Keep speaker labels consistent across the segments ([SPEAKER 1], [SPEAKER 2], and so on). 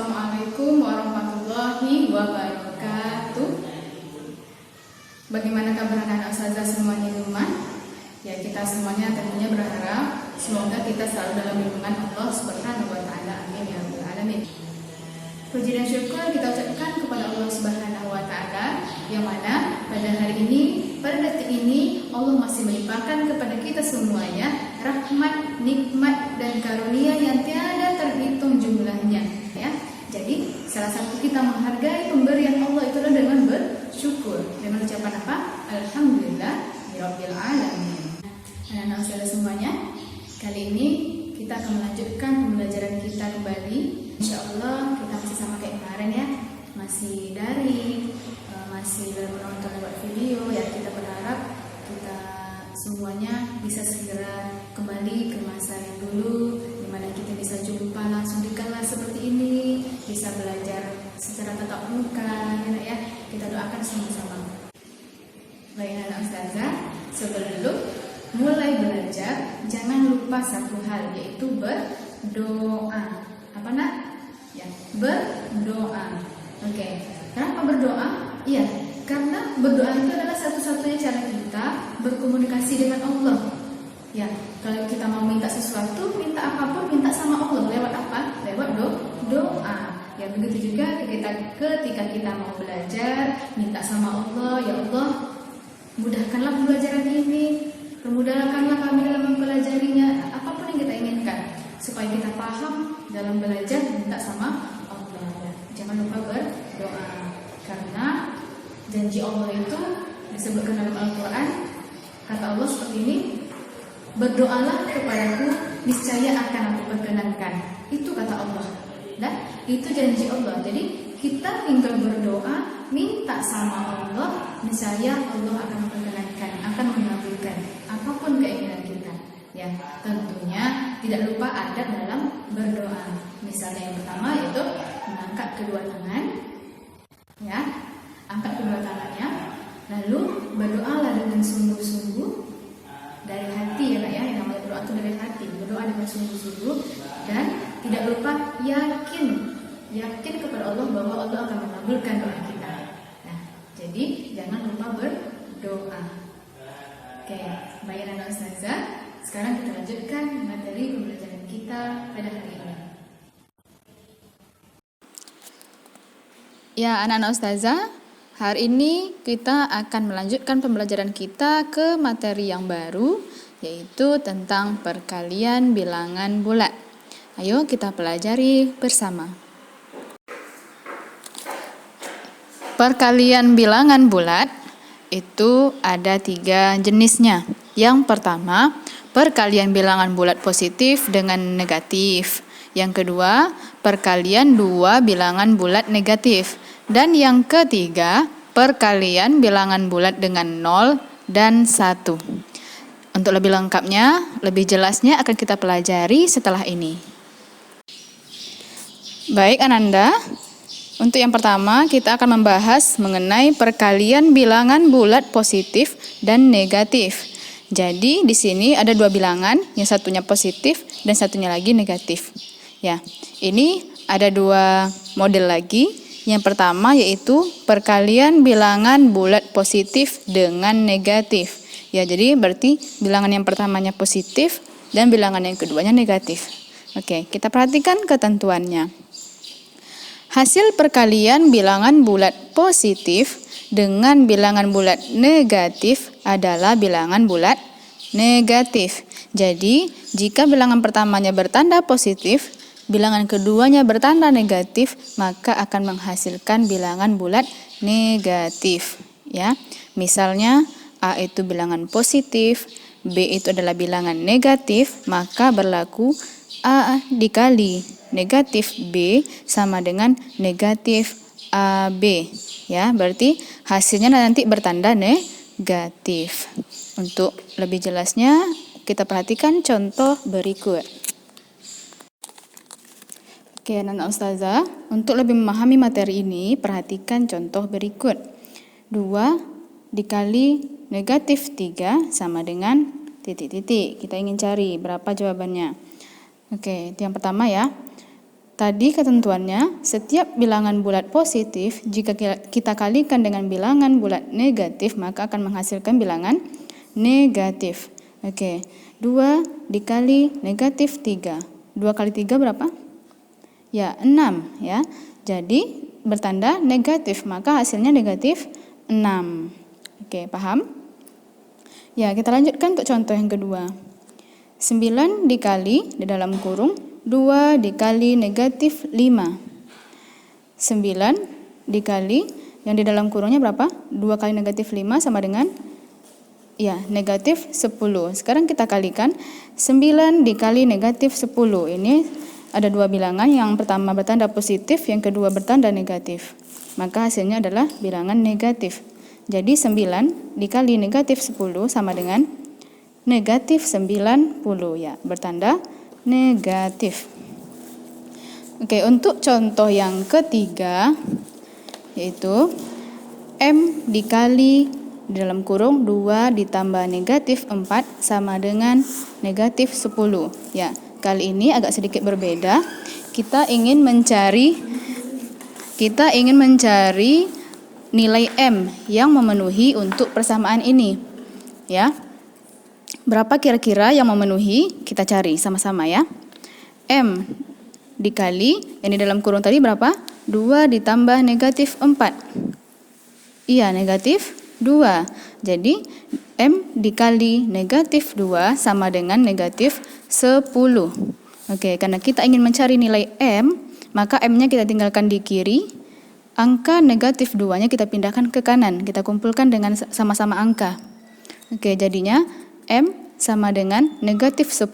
[SPEAKER 1] Assalamualaikum warahmatullahi wabarakatuh. Bagaimana kabar anak ustazah semuanya di rumah? Ya, kita semuanya tentunya berharap semoga kita selalu dalam lindungan Allah Subhanahu wa taala. Amin ya rabbal alamin. Puji dan syukur kita ucapkan kepada Allah Subhanahu wa taala yang mana pada hari ini, pada detik ini Allah masih melimpahkan kepada kita semuanya rahmat, nikmat dan karunia yang tiada terhitung jumlahnya, ya. Jadi salah satu kita menghargai pemberian Allah itu adalah dengan bersyukur, dengan ucapan apa? Alhamdulillah rabbil alamin. Anak-anak saudara semuanya, kali ini kita akan melanjutkan pembelajaran kita kembali. Insyaallah kita masih sama kayak kemarin ya, masih daring, masih menonton lewat video ya. Kita berharap kita semuanya bisa segera kembali ke masa yang dulu, dimana kita bisa jumpa langsung di kelas seperti ini, bisa belajar secara tatap muka, ya. Kita doakan sama-sama. Baik anak ustazah, sebelum mulai belajar, jangan lupa satu hal, yaitu berdoa. Apa nak? Ya, berdoa. Oke. Kenapa berdoa? Iya, karena berdoa itu adalah satu-satunya cara kita berkomunikasi dengan Allah. Ya, kalau kita mau minta sesuatu, minta apapun, minta sama Allah lewat apa? Lewat doa. Ya, begitu juga ketika kita mau belajar, minta sama Allah, ya Allah, mudahkanlah pembelajaran ini, permudahkanlah kami dalam mempelajarinya, apapun yang kita inginkan, supaya kita paham dalam belajar, minta sama Allah. Ya, jangan lupa berdoa, karena janji Allah itu disebutkan dalam Al-Quran. Kata Allah seperti ini, berdoalah kepadaku, niscaya akan aku perkenankan. Itu kata Allah. Nah, itu janji Allah. Jadi kita tinggal berdoa, minta sama Allah, niscaya Allah akan perkenankan, akan mengabulkan apapun keinginan kita. Ya, tentunya tidak lupa adab dalam berdoa. Misalnya yang pertama yaitu mengangkat kedua tangan, ya, angkat kedua tangannya, lalu berdoalah dengan sungguh-sungguh dari hati, ya Kak, ya. Yang namanya berdoa itu dari hati, berdoa dengan sungguh-sungguh dan tidak lupa yakin kepada Allah bahwa Allah akan mengabulkan doa kita. Nah, jadi jangan lupa berdoa. Oke, baik anak ustazah, sekarang kita lanjutkan materi pembelajaran kita pada hari ini. Ya, anak-anak ustazah, hari ini kita akan melanjutkan pembelajaran kita ke materi yang baru, yaitu tentang perkalian bilangan bulat. Ayo kita pelajari bersama. Perkalian bilangan bulat itu ada 3 jenisnya. Yang pertama, perkalian bilangan bulat positif dengan negatif. Yang kedua, perkalian 2 bilangan bulat negatif. Dan yang ketiga, perkalian bilangan bulat dengan 0 dan 1. Untuk lebih lengkapnya, lebih jelasnya akan kita pelajari setelah ini. Baik Ananda, untuk yang pertama kita akan membahas mengenai perkalian bilangan bulat positif dan negatif. Jadi di sini ada 2 bilangan, yang satunya positif dan satunya lagi negatif. Ya, ini ada 2 model lagi. Yang pertama yaitu perkalian bilangan bulat positif dengan negatif. Ya, jadi berarti bilangan yang pertamanya positif dan bilangan yang keduanya negatif. Oke, kita perhatikan ketentuannya. Hasil perkalian bilangan bulat positif dengan bilangan bulat negatif adalah bilangan bulat negatif. Jadi, jika bilangan pertamanya bertanda positif, bilangan keduanya bertanda negatif, maka akan menghasilkan bilangan bulat negatif. Ya, misalnya A itu bilangan positif, B itu adalah bilangan negatif, maka berlaku A dikali negatif B sama dengan negatif AB. Ya, berarti hasilnya nanti bertanda negatif. Untuk lebih jelasnya, kita perhatikan contoh berikut. Oke, anak ustazah, untuk lebih memahami materi ini, perhatikan contoh berikut. 2 dikali negatif 3 sama dengan titik-titik. Kita ingin cari berapa jawabannya. Oke, itu yang pertama ya. Tadi ketentuannya, setiap bilangan bulat positif, jika kita kalikan dengan bilangan bulat negatif, maka akan menghasilkan bilangan negatif. Oke, 2 dikali negatif 3. 2 kali 3 berapa? Ya, 6 ya. Jadi bertanda negatif, maka hasilnya negatif 6. Oke, paham? Ya, kita lanjutkan untuk contoh yang kedua. 9 dikali di dalam kurung 2 dikali negatif 5. 9 dikali yang di dalam kurungnya berapa? 2 kali negatif 5 sama dengan negatif 10. Sekarang kita kalikan 9 dikali negatif 10. Ini ada dua bilangan, yang pertama bertanda positif, yang kedua bertanda negatif. Maka hasilnya adalah bilangan negatif. Jadi 9 dikali negatif 10 sama dengan negatif 90 ya, bertanda negatif. Oke, untuk contoh yang ketiga yaitu M dikali di dalam kurung 2 ditambah negatif 4 sama dengan negatif 10. Ya, kali ini agak sedikit berbeda. Kita ingin mencari nilai M yang memenuhi untuk persamaan ini. Ya. Berapa kira-kira yang memenuhi? Kita cari sama-sama ya. M dikali, yang di dalam kurung tadi berapa? 2 ditambah negatif 4. Iya, negatif 2. Jadi, M dikali negatif 2 sama dengan negatif 10. Oke, karena kita ingin mencari nilai M, maka M-nya kita tinggalkan di kiri. Angka negatif 2-nya kita pindahkan ke kanan. Kita kumpulkan dengan sama-sama angka. Oke, jadinya M sama dengan negatif 10.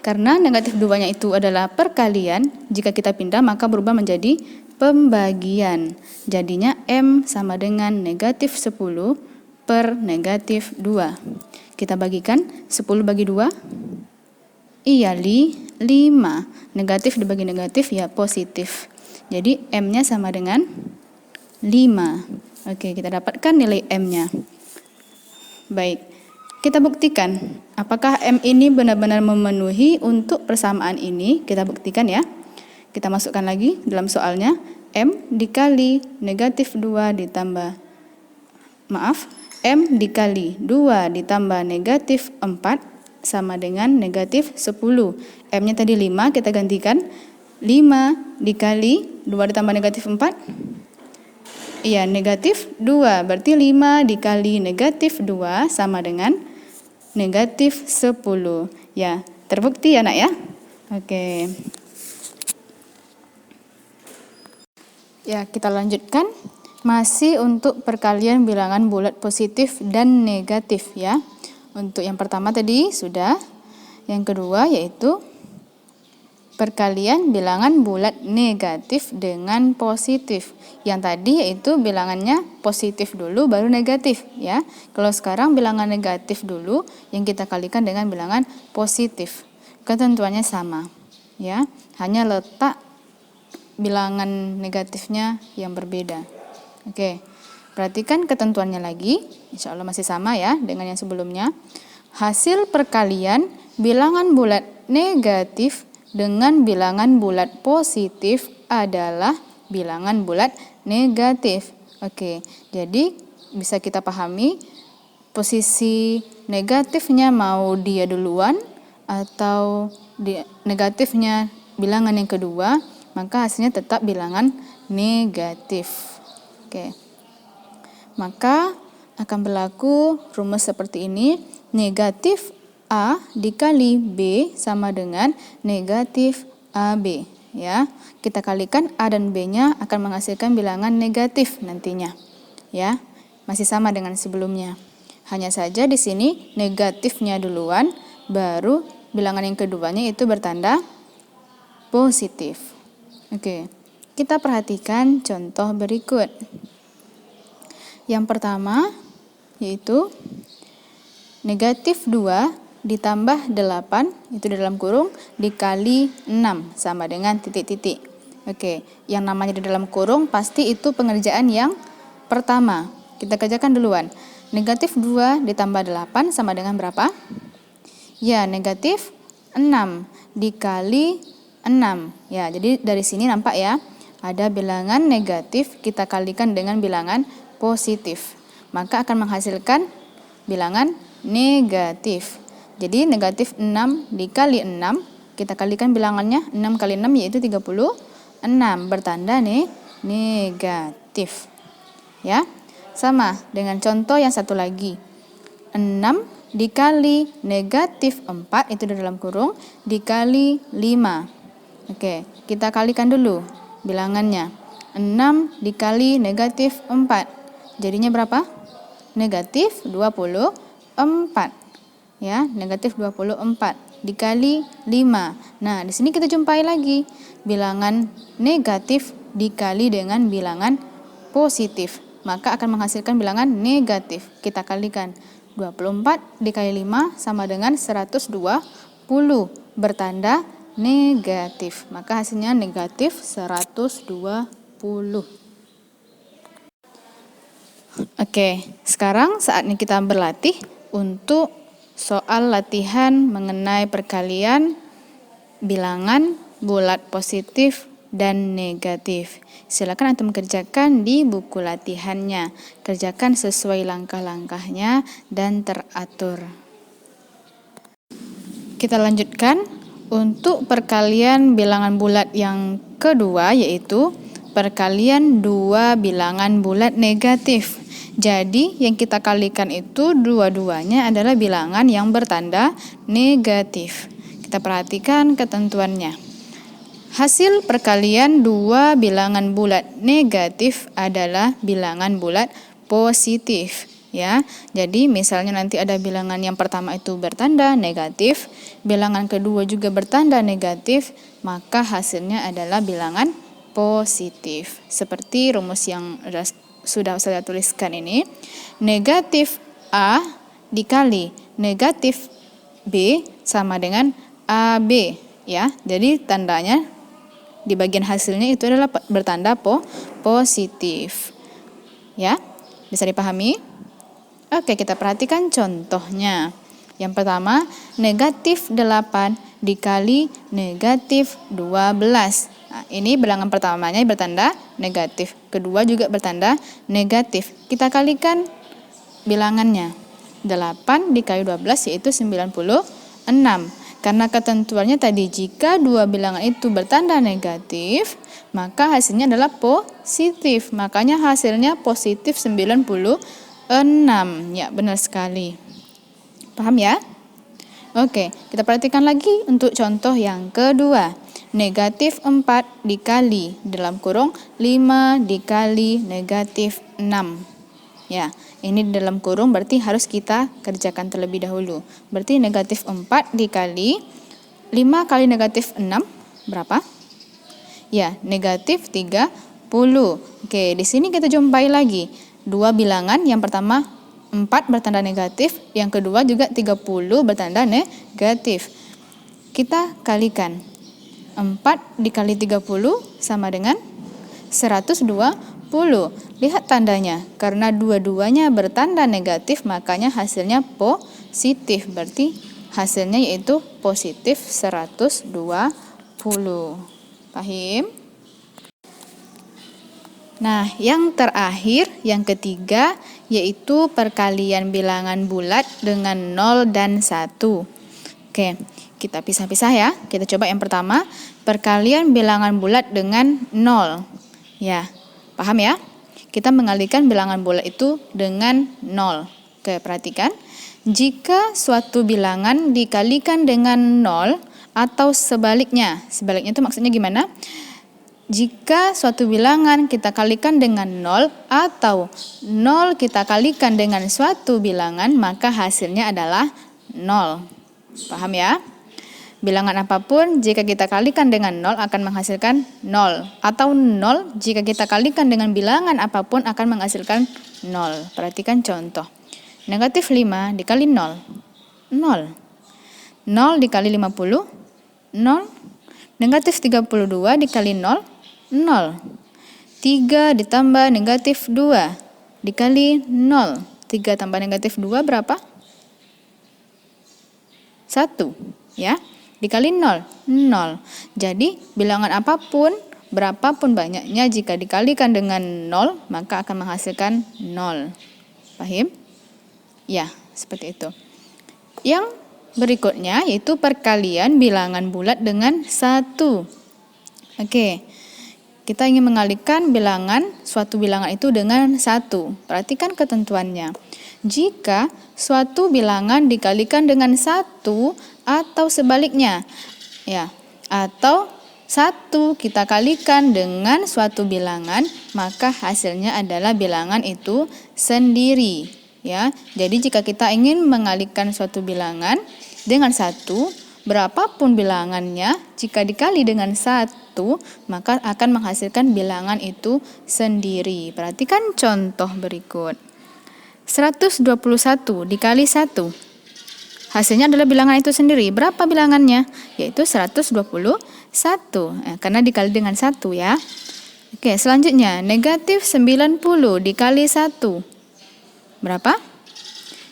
[SPEAKER 1] Karena negatif 2-nya itu adalah perkalian. Jika kita pindah, maka berubah menjadi pembagian. Jadinya M sama dengan negatif 10 per negatif 2. Kita bagikan 10 bagi 2. Iya, 5. Negatif dibagi negatif ya positif. Jadi M-nya sama dengan 5. Oke, kita dapatkan nilai M-nya. Baik, kita buktikan apakah M ini benar-benar memenuhi untuk persamaan ini. Kita buktikan ya. Kita masukkan lagi dalam soalnya. M dikali negatif 2 ditambah M dikali 2 ditambah negatif 4 sama dengan negatif 10. M-nya tadi 5, kita gantikan 5 dikali 2 ditambah negatif 4. Iya, negatif 2. Berarti 5 dikali negatif 2 sama dengan negatif 10. Ya, terbukti ya nak ya? Oke. Ya, kita lanjutkan. Masih untuk perkalian bilangan bulat positif dan negatif ya. Untuk yang pertama tadi sudah. Yang kedua yaitu perkalian bilangan bulat negatif dengan positif. Yang tadi yaitu bilangannya positif dulu baru negatif ya. Kalau sekarang bilangan negatif dulu yang kita kalikan dengan bilangan positif. Ketentuannya sama ya. Hanya letak bilangan negatifnya yang berbeda. Oke. Perhatikan ketentuannya lagi. Insya Allah masih sama ya dengan yang sebelumnya. Hasil perkalian bilangan bulat negatif dengan bilangan bulat positif adalah bilangan bulat negatif. Oke, jadi bisa kita pahami posisi negatifnya mau dia duluan atau negatifnya bilangan yang kedua, maka hasilnya tetap bilangan negatif. Oke. Maka akan berlaku rumus seperti ini. Negatif A dikali B sama dengan negatif AB ya. Kita kalikan A dan B-nya akan menghasilkan bilangan negatif nantinya. Ya. Masih sama dengan sebelumnya. Hanya saja di sini negatifnya duluan baru bilangan yang keduanya itu bertanda positif. Oke. Kita perhatikan contoh berikut. Yang pertama yaitu negatif 2 ditambah 8, itu di dalam kurung, dikali 6 sama dengan titik-titik. Oke, yang namanya di dalam kurung pasti itu pengerjaan yang pertama. Kita kerjakan duluan. Negatif 2 ditambah 8 sama dengan berapa? Ya, negatif 6 dikali 6. Ya, jadi dari sini nampak ya, ada bilangan negatif kita kalikan dengan bilangan positif. Maka akan menghasilkan bilangan negatif. Jadi negatif 6 dikali 6, kita kalikan bilangannya, 6 kali 6 yaitu 36, bertanda negatif. Ya, sama dengan contoh yang satu lagi. 6 dikali negatif 4, itu di dalam kurung, dikali 5. Oke, kita kalikan dulu bilangannya. 6 dikali negatif 4. Jadinya berapa? Negatif 24. Ya, negatif 24 dikali 5. Nah, di sini kita jumpai lagi bilangan negatif dikali dengan bilangan positif. Maka akan menghasilkan bilangan negatif. Kita kalikan. 24 dikali 5 sama dengan 120. Bertanda negatif. Maka hasilnya negatif 120. Oke, sekarang saatnya kita berlatih untuk soal latihan mengenai perkalian bilangan bulat positif dan negatif. Silakan antum kerjakan di buku latihannya. Kerjakan sesuai langkah-langkahnya dan teratur. Kita lanjutkan untuk perkalian bilangan bulat yang kedua, yaitu perkalian dua bilangan bulat negatif. Jadi yang kita kalikan itu dua-duanya adalah bilangan yang bertanda negatif. Kita perhatikan ketentuannya. Hasil perkalian dua bilangan bulat negatif adalah bilangan bulat positif. Ya, jadi misalnya nanti ada bilangan yang pertama itu bertanda negatif, bilangan kedua juga bertanda negatif, maka hasilnya adalah bilangan positif. Seperti rumus yang sudah saya tuliskan ini, negatif A dikali negatif B sama dengan AB, ya. Jadi tandanya di bagian hasilnya itu adalah bertanda positif. Ya, bisa dipahami? Oke, kita perhatikan contohnya. Yang pertama, negatif 8 dikali negatif 12. Nah, ini bilangan pertamanya bertanda negatif. Kedua juga bertanda negatif. Kita kalikan bilangannya. 8 dikali 12 yaitu 96. Karena ketentuannya tadi jika dua bilangan itu bertanda negatif, maka hasilnya adalah positif. Makanya hasilnya positif 96. Ya, benar sekali. Paham ya? Oke, kita perhatikan lagi untuk contoh yang kedua. Negatif 4 dikali dalam kurung 5 dikali negatif 6. Ya, ini di dalam kurung berarti harus kita kerjakan terlebih dahulu. Berarti negatif 4 dikali 5 kali negatif 6 berapa? Ya, negatif 30. Oke, di sini kita jumpai lagi dua bilangan. Yang pertama 4 bertanda negatif, yang kedua juga 30 bertanda negatif. Kita kalikan. 4 dikali 30 sama dengan 120. Lihat tandanya, karena dua-duanya bertanda negatif, makanya hasilnya positif. Berarti hasilnya yaitu positif 120. Paham? Nah, yang terakhir, yang ketiga, yaitu perkalian bilangan bulat dengan 0 dan 1. Oke, kita pisah-pisah ya. Kita coba yang pertama, perkalian bilangan bulat dengan 0. Ya, paham ya? Kita mengalihkan bilangan bulat itu dengan 0. Oke, perhatikan. Jika suatu bilangan dikalikan dengan 0 atau sebaliknya. Sebaliknya itu maksudnya gimana? Jika suatu bilangan kita kalikan dengan 0 atau 0 kita kalikan dengan suatu bilangan, maka hasilnya adalah 0. Paham ya? Bilangan apapun jika kita kalikan dengan 0 akan menghasilkan 0. Atau 0 jika kita kalikan dengan bilangan apapun akan menghasilkan 0. Perhatikan contoh. Negatif 5 dikali 0. 0. 0 dikali 50. 0. Negatif 32 dikali 0. 0. 3 ditambah negatif 2 dikali 0. 3 tambah negatif 2 berapa? 1. Ya. dikali 0, 0. Jadi bilangan apapun, berapapun banyaknya, jika dikalikan dengan 0, maka akan menghasilkan 0. Paham? Ya, seperti itu. Yang berikutnya yaitu perkalian bilangan bulat dengan 1. Oke. Kita ingin mengalihkan suatu bilangan itu dengan 1. Perhatikan ketentuannya. Jika suatu bilangan dikalikan dengan 1 atau sebaliknya, ya, atau 1 kita kalikan dengan suatu bilangan, maka hasilnya adalah bilangan itu sendiri, ya. Jadi jika kita ingin mengalihkan suatu bilangan dengan 1, berapapun bilangannya, jika dikali dengan 1, maka akan menghasilkan bilangan itu sendiri. Perhatikan contoh berikut. 121 dikali 1. Hasilnya adalah bilangan itu sendiri. Berapa bilangannya? Yaitu 121. Karena dikali dengan 1 ya. Oke, selanjutnya negatif 90 dikali 1. Berapa?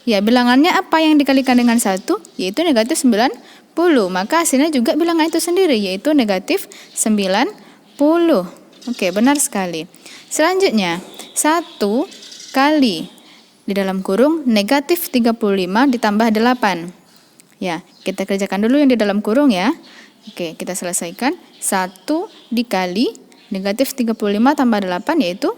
[SPEAKER 1] Ya, bilangannya apa yang dikalikan dengan 1? Yaitu negatif 90. Maka hasilnya juga bilangan itu sendiri, yaitu negatif 90. Oke, benar sekali. Selanjutnya, 1 kali di dalam kurung negatif 35 ditambah 8. Ya, kita kerjakan dulu yang di dalam kurung ya. Oke, kita selesaikan. 1 dikali negatif 35 tambah 8 yaitu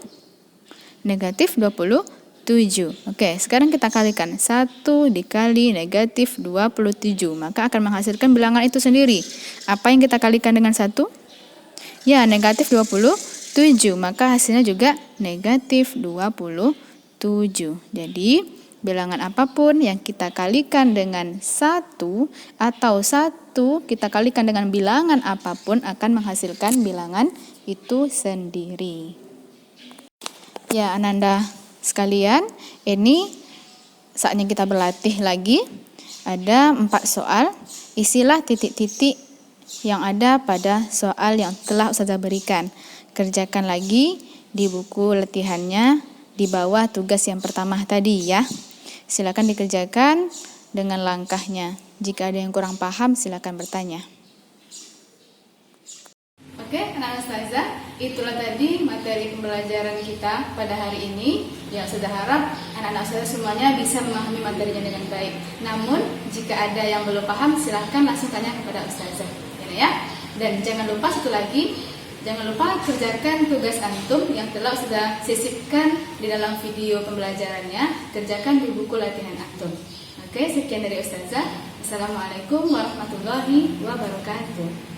[SPEAKER 1] negatif 27. Oke, sekarang kita kalikan. 1 dikali negatif 27. Maka akan menghasilkan bilangan itu sendiri. Apa yang kita kalikan dengan 1? Ya, negatif 27. Maka hasilnya juga negatif 27. Jadi, bilangan apapun yang kita kalikan dengan 1 atau 1 kita kalikan dengan bilangan apapun akan menghasilkan bilangan itu sendiri. Ya, Ananda sekalian, ini saatnya kita berlatih lagi. Ada 4 soal. Isilah titik-titik yang ada pada soal yang telah Ustazah berikan. Kerjakan lagi di buku latihannya di bawah tugas yang pertama tadi ya. Silakan dikerjakan dengan langkahnya. Jika ada yang kurang paham, silakan bertanya. Oke, anak Ustazah, itulah tadi materi pembelajaran kita pada hari ini. Yang sudah harap anak-anak Ustazah semuanya bisa memahami materinya dengan baik. Namun, jika ada yang belum paham, silahkan langsung tanya kepada Ustazah. Ya. Dan jangan lupa satu lagi, jangan lupa kerjakan tugas antum yang telah sudah sisipkan di dalam video pembelajarannya. Kerjakan di buku latihan antum. Oke, sekian dari Ustazah. Assalamualaikum warahmatullahi wabarakatuh.